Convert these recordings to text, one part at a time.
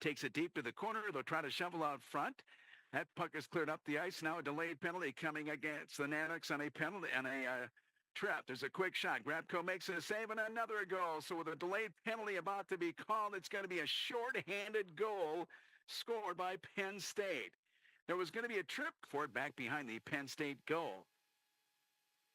Takes it deep to the corner. They'll try to shovel out front. That puck is cleared up the ice. Now a delayed penalty coming against the Nanooks on a penalty and a trap. There's a quick shot. Grabko makes a save and another goal. So with a delayed penalty about to be called, it's going to be a short-handed goal scored by Penn State. There was going to be a trip for it back behind the Penn State goal.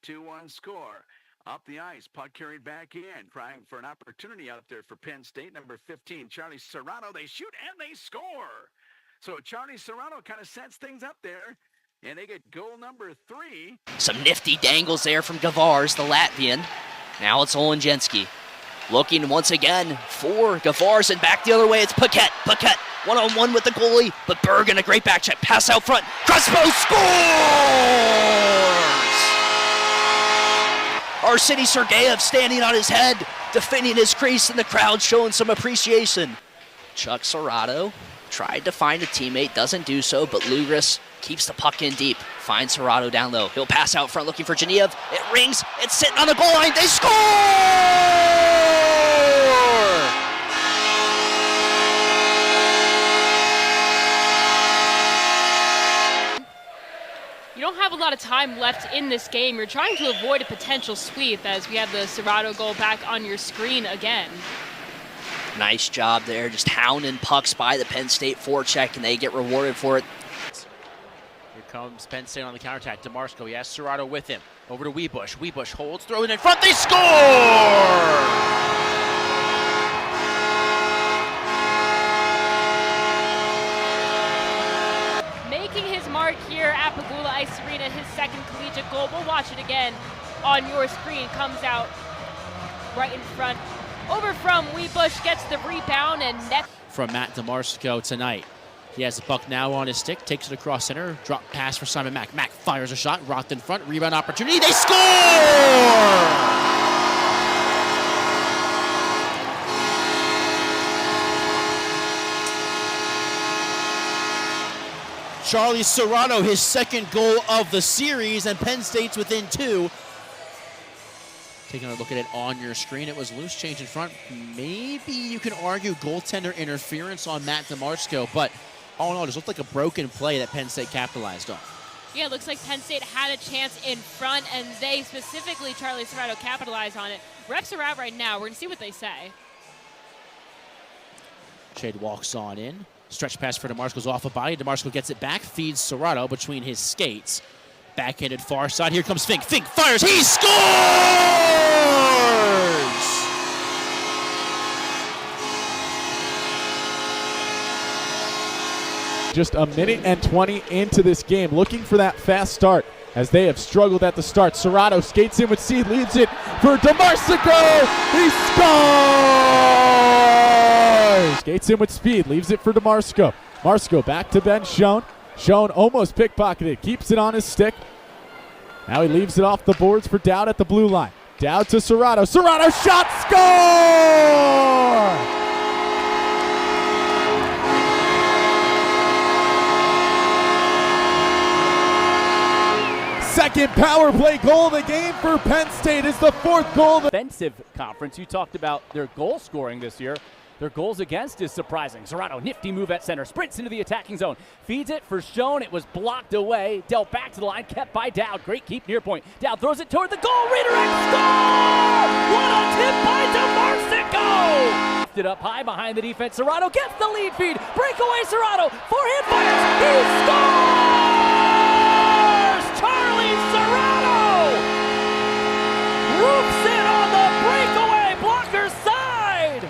2-1 score. Up the ice, puck carried back in, trying for an opportunity out there for Penn State. Number 15, Charlie Cerrato. They shoot and they score. So Charlie Cerrato kind of sets things up there, and they get goal number 3. Some nifty dangles there from Gavars, the Latvian. Now it's Olenjensky. Looking once again for Gavars, and back the other way, it's Paquette. Paquette, one-on-one with the goalie, but Bergen, a great back check. Pass out front. Crespo scores! Arseny Sergeyev standing on his head, defending his crease, and the crowd showing some appreciation. Chuck Cerrato tried to find a teammate, doesn't do so, but Lugris keeps the puck in deep. Finds Cerrato down low. He'll pass out front looking for Genev. It rings. It's sitting on the goal line. They score! You don't have a lot of time left in this game. You're trying to avoid a potential sweep as we have the Cerrato goal back on your screen again. Nice job there, just hounding pucks by the Penn State forecheck, and they get rewarded for it. Here comes Penn State on the counterattack. DeMarco, he has Cerrato with him. Over to Webush. Webush holds, throws it in front. They score! Mark here at Pagula Ice Arena, his second collegiate goal. We'll watch it again on your screen. Comes out right in front. Over from Webush, gets the rebound and net. From Matt DeMarco tonight. He has the puck now on his stick, takes it across center, drop pass for Simon Mack. Mack fires a shot, rocked in front, rebound opportunity, they score! Charlie Cerrato, his second goal of the series, and Penn State's within 2. Taking a look at it on your screen, it was loose change in front. Maybe you can argue goaltender interference on Matt DeMarco, but all in all, it just looked like a broken play that Penn State capitalized on. Yeah, it looks like Penn State had a chance in front, and they specifically, Charlie Cerrato, capitalized on it. Refs are out right now. We're going to see what they say. Shade walks on in. Stretch pass for DeMarco's off a body. DeMarco gets it back, feeds Cerrato between his skates. Backhanded far side. Here comes Fink. Fink fires. He scores! Just a minute and 20 into this game, looking for that fast start as they have struggled at the start. Cerrato skates in with speed, leads it for DeMarco. He scores! Skates in with speed, leaves it for DeMarco. Marco back to Ben Schoen. Schoen almost pickpocketed, keeps it on his stick. Now he leaves it off the boards for Dowd at the blue line. Dowd to Cerrato. Cerrato shot, score! Second power play goal of the game for Penn State is the 4th goal. Offensive conference. You talked about their goal scoring this year. Their goals against is surprising. Cerrato, nifty move at center, sprints into the attacking zone, feeds it for Schoen. It was blocked away, dealt back to the line, kept by Dowd. Great keep near point. Dowd throws it toward the goal, redirect, score! What a tip by DeMarco! Lifted up high behind the defense. Cerrato gets the lead feed. Breakaway Cerrato, forehand fires. He scores! Charlie Cerrato roofs it on the breakaway blocker's side.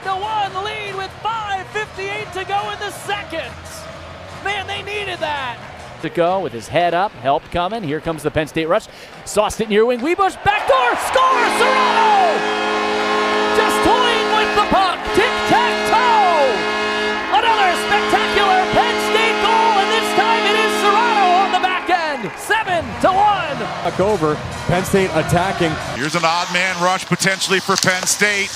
The one lead with 5:58 to go in the second. Man, they needed that. To go with his head up, help coming. Here comes the Penn State rush. Sauced it near wing. Webush, backdoor, score! Cerrato! Just toying with the puck. Tic-tac-toe! Another spectacular Penn State goal, and this time it is Cerrato on the back end. 7-1. Back over. Penn State attacking. Here's an odd man rush potentially for Penn State.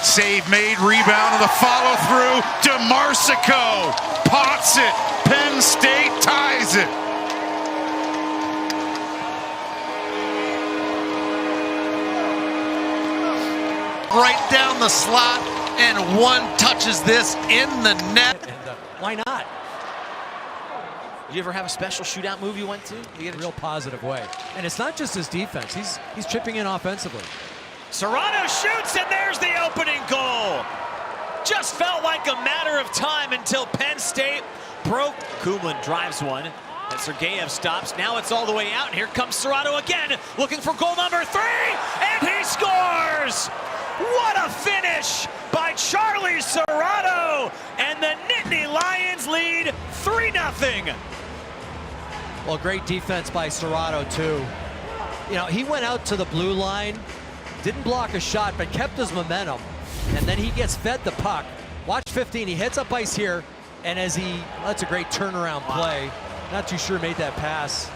Save made, rebound, and the follow through. DeMarco pots it. Penn State ties it. Right down the slot. and one touches this in the net. And why not? Did you ever have a special shootout move you went to? In a real positive way. And it's not just his defense. He's chipping in offensively. Cerrato shoots, and there's the opening goal. Just felt like a matter of time until Penn State broke. Kumlin drives one, and Sergeyev stops. Now it's all the way out, and here comes Cerrato again, looking for goal number 3, and he scores! What a finish by Charlie Cerrato, and the Nittany Lions lead 3-0. Well, great defense by Cerrato, too. You know, he went out to the blue line, didn't block a shot, but kept his momentum. And then he gets fed the puck. Watch 15, he hits up ice here, and that's a great turnaround play. Not too sure made that pass.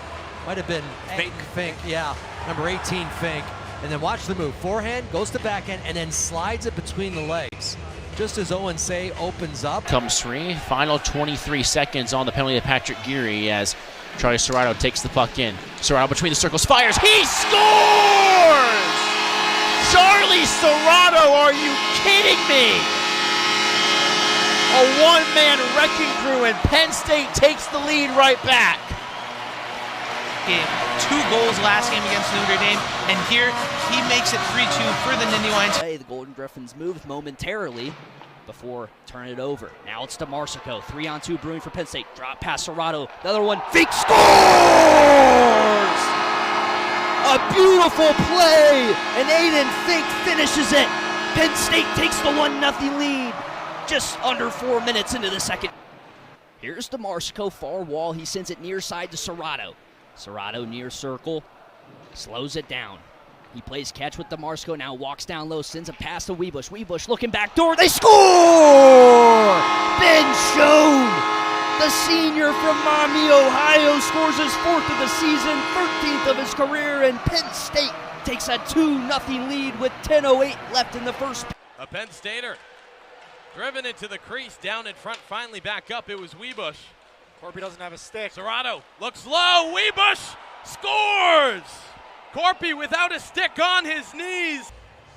Might have been Fink, yeah. Number 18, Fink. And then watch the move. Forehand, goes to backhand, and then slides it between the legs. Just as Owen Say opens up. Comes free. Final 23 seconds on the penalty of Patrick Geary as Charlie Cerrato takes the puck in. Cerrato between the circles, fires. He scores! Charlie Cerrato, are you kidding me? A one-man wrecking crew, and Penn State takes the lead right back. Game. 2 goals last game against Notre Dame, and here he makes it 3-2 for the Nittany Lions. The Golden Griffins moved momentarily before turning it over. Now it's DeMarsico. 3-on-2 brewing for Penn State. Drop past Cerrato. The other one. Fink scores! A beautiful play, and Aiden Fink finishes it. Penn State takes the 1-0 lead just under 4 minutes into the second. Here's DeMarsico, far wall. He sends it near side to Cerrato. Cerrato near circle, slows it down. He plays catch with DeMarsico, now walks down low, sends a pass to Weebush. Weebush looking back door, they score! Ben Schoen, the senior from Maumee, Ohio, scores his 4th of the season, 13th of his career, and Penn State takes a 2-0 lead with 10:08 left in the first. A Penn Stater driven into the crease, down in front, finally back up. It was Weebush. Corpy doesn't have a stick. Cerrato looks low. Weebush scores! Corpy without a stick on his knees.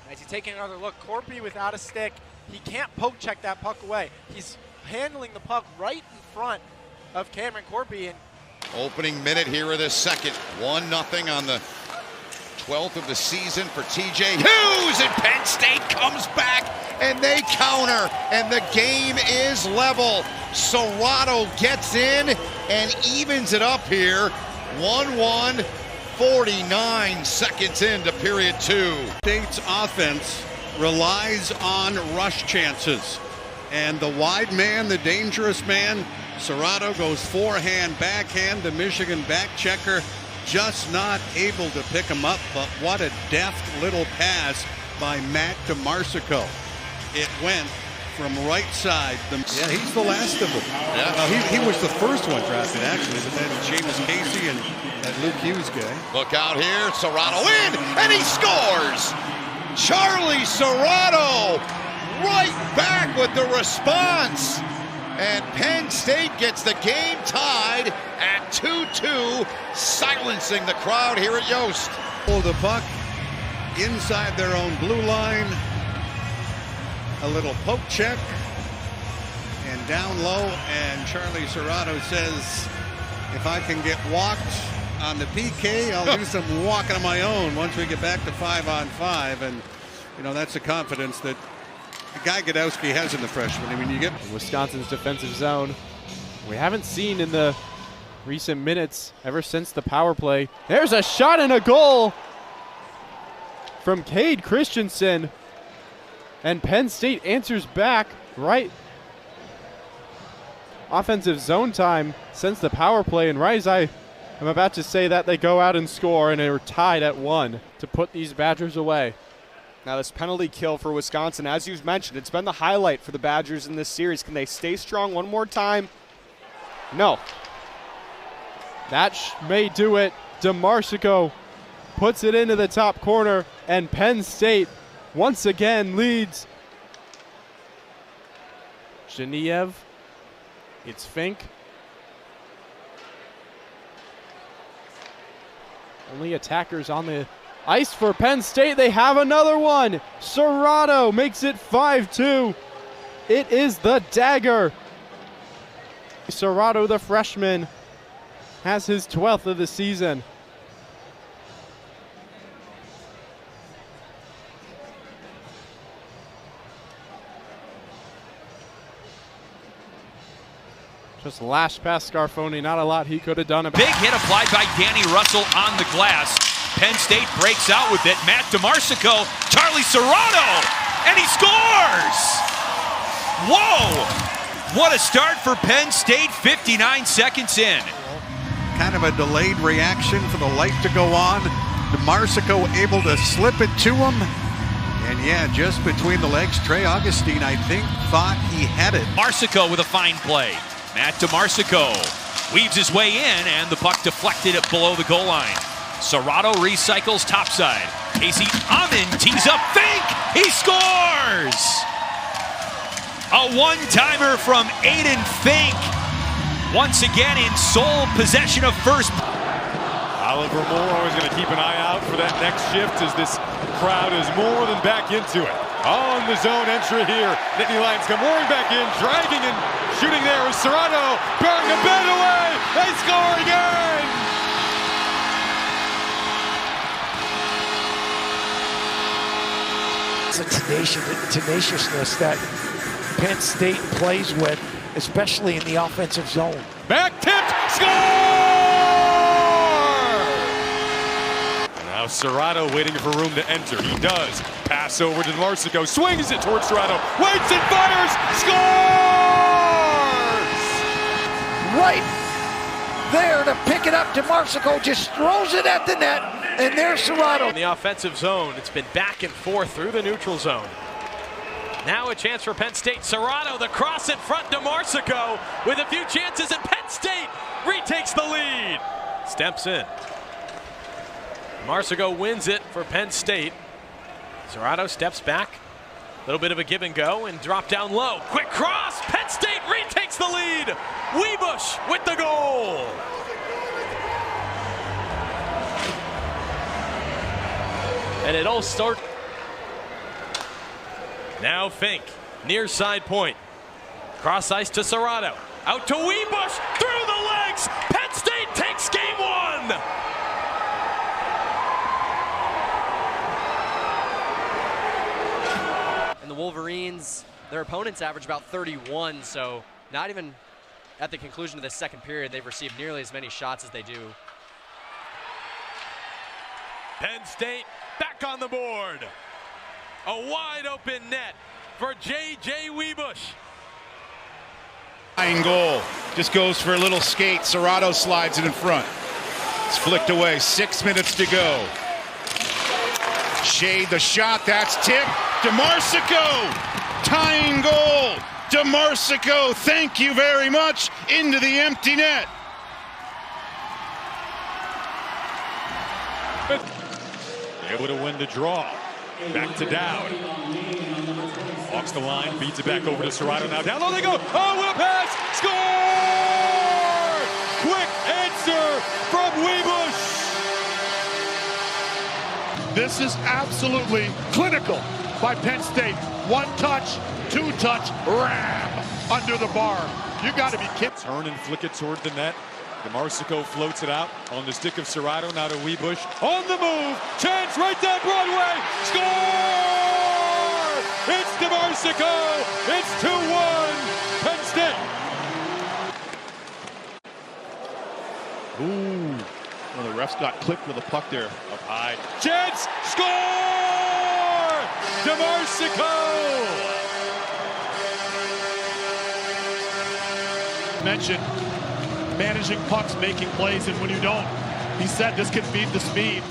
As he's taking another look, Corpy without a stick, he can't poke check that puck away. He's handling the puck right in front of Cameron Corpy. And Opening minute here of this second. 1-0 on the 12th of the season for TJ Hughes, and Penn State comes back and they counter, and the game is level. Cerrato gets in and evens it up here. 1-1, 49 seconds into period 2. State's offense relies on rush chances, and the wide man, the dangerous man, Cerrato goes forehand, backhand, the Michigan back checker, just not able to pick him up. But what a deft little pass by Matt DeMarsico. It went from right side. Yeah, he's the last of them. Yeah. He was the first one drafted, actually, but then Seamus Casey and that Luke Hughes guy. Look out here, Cerrato in, and he scores! Charlie Cerrato right back with the response. And Penn State gets the game tied at 2-2, silencing the crowd here at Yost. Pull the puck inside their own blue line. A little poke check and down low, and Charlie Cerrato says, if I can get walked on the PK, I'll do some walking of my own once we get back to 5-on-5. And, you know, that's the confidence that Guy Godowski has in the freshman. I mean, you get Wisconsin's defensive zone. We haven't seen in the recent minutes ever since the power play. There's a shot and a goal from Cade Christensen. And Penn State answers back right. Offensive zone time since the power play. And right as I'm about to say that, they go out and score, and they were tied at 1 to put these Badgers away. Now this penalty kill for Wisconsin, as you've mentioned, it's been the highlight for the Badgers in this series. Can they stay strong one more time? No. That may do it. DeMarsico puts it into the top corner, and Penn State once again leads. Geneyev. It's Fink. Only attackers on the Ice for Penn State. They have another one. Cerrato makes it 5-2. It is the dagger. Cerrato, the freshman, has his 12th of the season. Just lashed past Scarfoni. Not a lot he could have done. Big hit applied by Danny Russell on the glass. Penn State breaks out with it. Matt DeMarsico, Charlie Cerrato, and he scores! Whoa! What a start for Penn State, 59 seconds in. Kind of a delayed reaction for the light to go on. DeMarsico able to slip it to him. And yeah, just between the legs, Trey Augustine, I think, thought he had it. Marsico with a fine play. Matt DeMarsico weaves his way in, and the puck deflected it below the goal line. Cerrato recycles topside. Casey Amin tees up Fink. He scores! A one-timer from Aiden Fink. Once again in sole possession of first. Oliver Moore is going to keep an eye out for that next shift as this crowd is more than back into it. On the zone entry here. Nittany Lions come roaring back in, dragging and shooting there is Cerrato. Bearing the bed away. They score again. It's a tenaciousness that Penn State plays with, especially in the offensive zone. Back tipped, score! Now Cerrato waiting for room to enter. He does. Pass over to DeMarsico, swings it towards Cerrato, waits and fires, scores! Right there to pick it up. DeMarsico just throws it at the net, and there's Cerrato. In the offensive zone, it's been back and forth through the neutral zone. Now a chance for Penn State. Cerrato, the cross in front. DeMarsico with a few chances, and Penn State retakes the lead. Steps in. DeMarsico wins it for Penn State. Cerrato steps back. A little bit of a give and go and drop down low. Quick cross. Penn State retakes the lead. Weebush with the goal. And it all starts. Now Fink, near side point. Cross ice to Cerrato. Out to Weebush, through the legs. Penn State takes game one. And the Wolverines, their opponents average about 31, so not even at the conclusion of the second period, they've received nearly as many shots as they do. Penn State back on the board. A wide open net for J.J. Weebush. Goal. Just goes for a little skate. Cerrato slides it in front. It's flicked away. 6 minutes to go. Shade the shot. That's tipped. DeMarsico. Tying goal. DeMarsico. Thank you very much. Into the empty net. Able to win the draw. Back to Dowd. Walks the line, beats it back over to Cerrato. Now down low they go. Oh, what a pass! Score! Quick answer from Weebush. This is absolutely clinical by Penn State. One touch, two touch, ram under the bar. You got to be kidding. Turn and flick it toward the net. DeMarsico floats it out on the stick of Cerrato. Now to Weebush. On the move. Chance right down Broadway. Score! It's DeMarsico. It's 2-1. Penn State. Ooh. Well, the refs got clipped with a puck there. Up high. Chance. Score! DeMarsico. Mentioned managing pucks, making plays, and when you don't, he said this can feed the speed.